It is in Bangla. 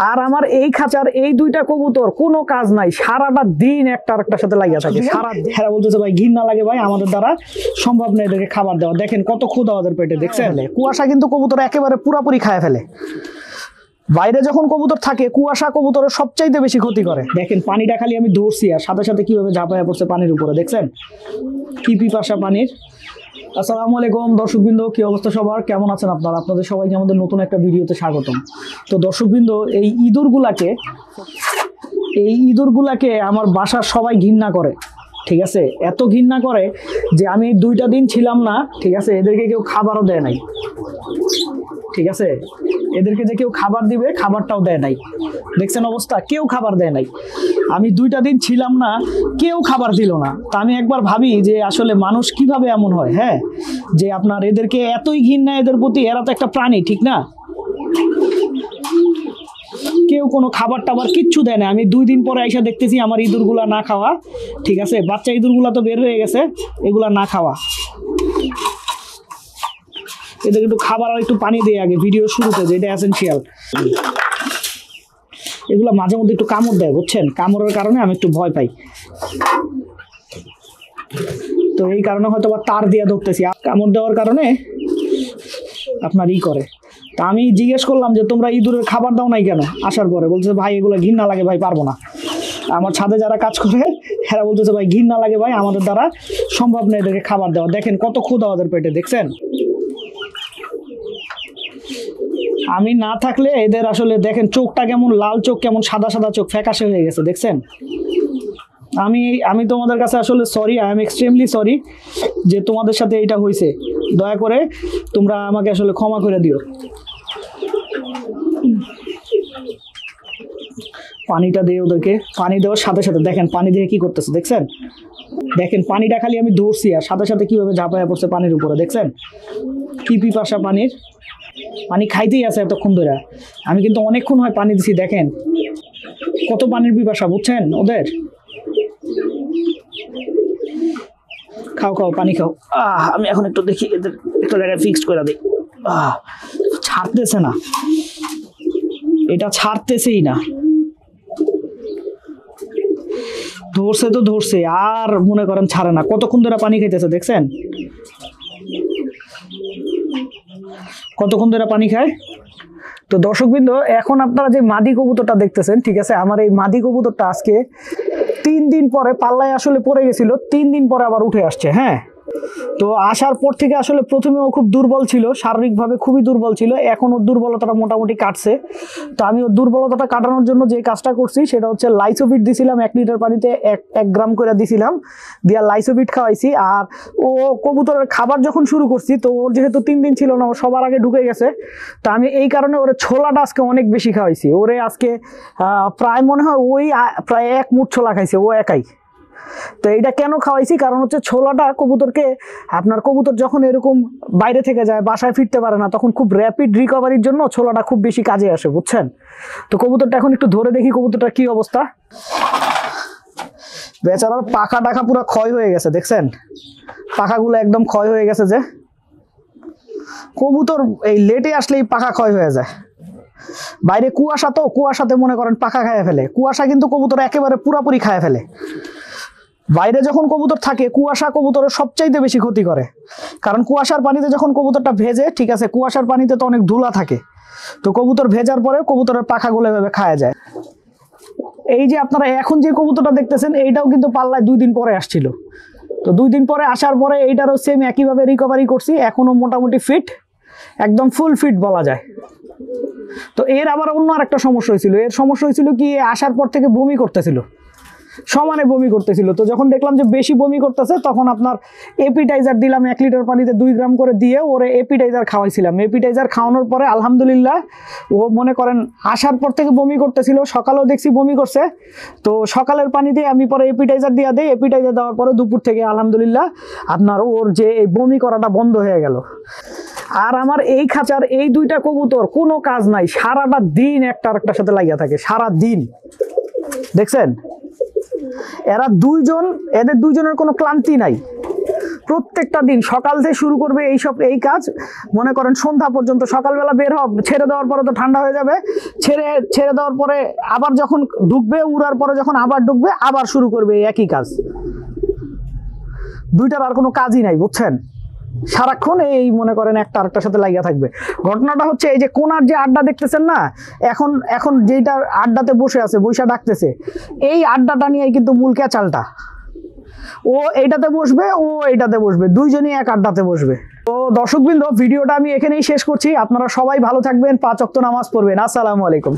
আর আমার এই খাঁচার এই দুইটা কবুতর কোনো কাজ নাই, সারাটা দিন একটা আরেকটার সাথে লাগিয়ে থাকে। সারা হেরা বলতেছে ভাই ঘৃণা লাগে ভাই, আমাদের দ্বারা সম্ভব না এদেরকে খাবার দেওয়া। দেখেন কত ক্ষুধা ওদের পেটে, দেখছেন? কুয়াশা কিন্তু কবুতর একেবারে পুরাপুরি খায় ফেলে। বাইরে যখন কবুতর থাকে কুয়াশা কবুতরের সবচাইতে বেশি ক্ষতি করে। দেখেন পানিটা খালি আমি ধরছি আর সাথে সাথে কিভাবে ঝাঁপায়া পড়ছে পানির উপরে, দেখছেন কি পিপাসা পানির। আসসালামু আলাইকুম দর্শকবৃন্দ, কি অবস্থা সবার, কেমন আছেন আপনারা? আপনাদের সবাইকে আমাদের নতুন একটা ভিডিওতে স্বাগতম। তো দর্শকবৃন্দ, এই ইঁদুরগুলাকে আমার বাসার সবাই ঘৃণা করে, ঠিক আছে? এত ঘৃণা করে যে আমি 2টা দিন ছিলাম না, ঠিক আছে? এদেরকে কেউ খাবারও দেয় নাই, ঠিক আছে? এদেরকে যে কেউ খাবার দিবে খাবারটাও দেয় নাই, দেখছেন অবস্থা? কেউ খাবার দেয় নাই। আমি 2টা দিন ছিলাম না, কেউ খাবার দিল না। তা আমি একবার ভাবি যে আসলে মানুষ কিভাবে এমন হয়, হ্যাঁ, যে আপনার এদেরকে এতই ঘৃণা এদের প্রতি। এরা তো একটা প্রাণী, ঠিক না? কেউ কোনো খাবার টাবার কিচ্ছু দেয় না। আমি 2 দিন পরে আইসা দেখতেছি আমার ইঁদুরগুলা না খাওয়া, ঠিক আছে? বাচ্চা ইঁদুরগুলা তো বের হয়ে গেছে, এগুলা না খাওয়া। এদের একটু খাবার আর একটু পানি দিয়ে আগে ভিডিও শুরুতে, যেটা এসেনশিয়াল। এগুলো মাঝে মধ্যে একটু কামড় দেয়, বুঝছেন? কামড়ের কারণে আমি একটু ভয় পাই, তো এই কারণে হয়তো বা তার দিয়ে ধরতেছি। কামড় দেওয়ার কারণে আপনার করে। তা আমি জিজ্ঞেস করলাম যে তোমরা ইঁদুরের খাবার দাও নাই কেন? আসার পরে বলছে ভাই এগুলো ঘৃণা লাগে ভাই, পারবো না। আমার ছাদে যারা কাজ করে এরা বলতেছে ভাই ঘৃণা লাগে ভাই, আমাদের দ্বারা সম্ভব না এদেরকে খাবার দেওয়া। দেখেন কত ক্ষুধা ওদের পেটে, দেখছেন? আমি না থাকলে এদের আসলে দেখেন চোখটা কেমন লাল চোখ, কেমন সাদা সাদা চোখ, ফ্যাকাশে হয়ে গেছে, দেখছেন? আমি তোমাদের কাছে আসলে sorry, I am extremely sorry যে তোমাদের সাথে এটা হয়েছে। দয়া করে তোমরা আমাকে আসলে ক্ষমা করে দিও। পানিটা দিয়ে ওদেরকে, পানি দেওয়ার সাথে সাথে দেখেন পানি দিয়ে কি করতেছে, দেখছেন? দেখেন পানিটা খালি আমি ধরছি আর সাথে সাথে কিভাবে ঝাঁপায়া পড়ছে পানির উপরে, দেখছেন কি পিপাসা পানির। পানি খাইতেই আছে এতক্ষণ ধরে। আমি কিন্তু অনেকক্ষণ হয় পানি দিছি, দেখেন কত পানির পিপাসা, বুঝছেন ওদের? খাও খাও, পানি খাও। আমি এখন একটু দেখি এদের একটা জায়গায় ফিক্সড করে দিই। ছাড়তেছে না, এটা ছাড়তেছেই না। ধরছে তো ধরছে, আর মনে করেন ছাড়ে না। কতক্ষণ ধরে পানি খাইতেছে, দেখছেন কতক্ষণ ধরে পানি খায়। তো দর্শকবৃন্দ, এখন আপনারা যে মাদি কবুতরটা দেখতেছেন, ঠিক আছে, আমার এই মাদি কবুতরটা আজকে 3 দিন পরে পাল্লায় আসলে পড়ে গেছিল, 3 দিন পরে আবার উঠে আসছে। হ্যাঁ, তো আসার পর থেকে আসলে প্রথমেও খুব দুর্বল ছিল, শারীরিকভাবে খুবই দুর্বল ছিল। এখন ওর দুর্বলতাটা মোটামুটি কাটছে। তো আমি ওর দুর্বলতাটা কাটানোর জন্য যে কাজটা করছি সেটা হচ্ছে লাইসোভিট দিছিলাম 1 লিটার পানিতে 1 গ্রাম করে দিছিলাম, দিয়া লাইসোভিট খাওয়াইছি। আর ও কবুতরের খাবার যখন শুরু করছি, তো ওর যেহেতু 3 দিন ছিল না, ও সবার আগে ঢুকে গেছে। তো আমি এই কারণে ওরে ছোলাটা আজকে অনেক বেশি খাওয়াইছি। ওরে আজকে প্রায় মনে হয় প্রায় 1 মুঠ ছোলা খাইছে ও একাই। তো এইটা কেন খাওয়াইছি, কারণ হচ্ছে ছোলাটা কবুতরকে, আপনার কবুতর যখন এরকম বাইরে থেকে যায়, বাসায় ফিরতে পারে না, তখন খুব র্যাপিড রিকভারির জন্য ছোলাটা খুব বেশি কাজে আসে, বুঝছেন? তো কবুতরটা এখন একটু ধরে দেখি কবুতরটার কি অবস্থা। বেচারার পাখা টাখা পুরো ক্ষয় হয়ে গেছে, দেখছেন পাখাগুলো একদম ক্ষয় হয়ে গেছে। যে কবুতর এই লেটে আসলেই পাখা ক্ষয় হয়ে যায়। বাইরে কুয়াশা, তো কুয়াশাতে মনে করেন পাখা খায় ফেলে। কুয়াশা কিন্তু কবুতর একেবারে পুরাপুরি খায় ফেলে। বাইরে যখন কবুতর থাকে কুয়াশা কবুতরের সবচাইতে বেশি ক্ষতি করে, কারণ কুয়াশার পানিতে যখন কবুতরটা ভেজে, ঠিক আছে, কুয়াশার পানিতে তো অনেক ধুলা থাকে, তো কবুতর ভেজার পরে কবুতরের পাখাগুলো এভাবে খাওয়া যায়। এই যে আপনারা এখন যে কবুতরটা দেখতেছেন, এইটাও কিন্তু পাল্লায় 2 দিন পরে আসছিল। তো 2 দিন পরে আসার পরে এইটারও সেম একইভাবে রিকভারি করছি। এখনো মোটামুটি ফিট, একদম ফুল ফিট বলা যায়। তো এর আবার অন্য আরেকটা সমস্যা হয়েছিল। এর সমস্যা হয়েছিল কি, আসার পর থেকে বমি করতেছিল, সমানে বমি করতেছিল। তো যখন দেখলাম যে বেশি বমি করতেছে, তখন আপনার এপিটাইজার দিলাম 1 লিটার পানিতে 2 গ্রাম করে দিয়ে ওরে এপিটাইজার খাওয়াইছিলাম। এপিটাইজার খাওয়ানোর পরে আলহামদুলিল্লাহ ও মনে করেন আসার পর থেকে বমি করতেছিল, সকালেও দেখছি বমি করছে। তো সকালের পানি দিয়ে আমি পরে এপিটাইজার দিয়ে দিই। এপিটাইজার দেওয়ার পরে দুপুর থেকে আলহামদুলিল্লাহ আপনার ওর যে এই বমি করাটা বন্ধ হয়ে গেল। আর আমার এই খাঁচার এই 2টা কবুতর কোনো কাজ নাই, সারাটা দিন একটা আরেকটার সাথে লাগিয়ে থাকে, সারা দিন, দেখছেন? এরা 2 জন, এদের 2 জনের কোনো ক্লান্তি নাই, প্রত্যেকটা দিন সকাল থেকে শুরু করবে এই কাজ, মনে করেন সন্ধ্যা পর্যন্ত। সকালবেলা বের হবে, ছেড়ে দেওয়ার পরে তো ঠান্ডা হয়ে যাবে, ছেড়ে দেওয়ার পরে আবার যখন ঢুকবে, উড়ার পরে যখন আবার ঢুকবে, আবার শুরু করবে এই একই কাজ। দুইটার আর কোনো কাজই নাই, বুঝছেন? সারাক্ষণ এই মনে করেন একটা আরেকটার সাথে লাগিয়ে থাকবে। ঘটনাটা হচ্ছে এই যে কোনার যে আড্ডা দেখতেছেন না, এখন যেটা আড্ডাতে বসে আছে, বৈশা ডাকতেছে, এই আড্ডাটা নিয়ে কিন্তু মূল ক্যাচালটা। ও এইটাতে বসবে, ও এইটাতে বসবে, দুইজনই এক আড্ডাতে বসবে। তো দর্শকবৃন্দ, ভিডিওটা আমি এখানেই শেষ করছি। আপনারা সবাই ভালো থাকবেন, 5 ওয়াক্ত নামাজ পড়বেন। আসসালামু আলাইকুম।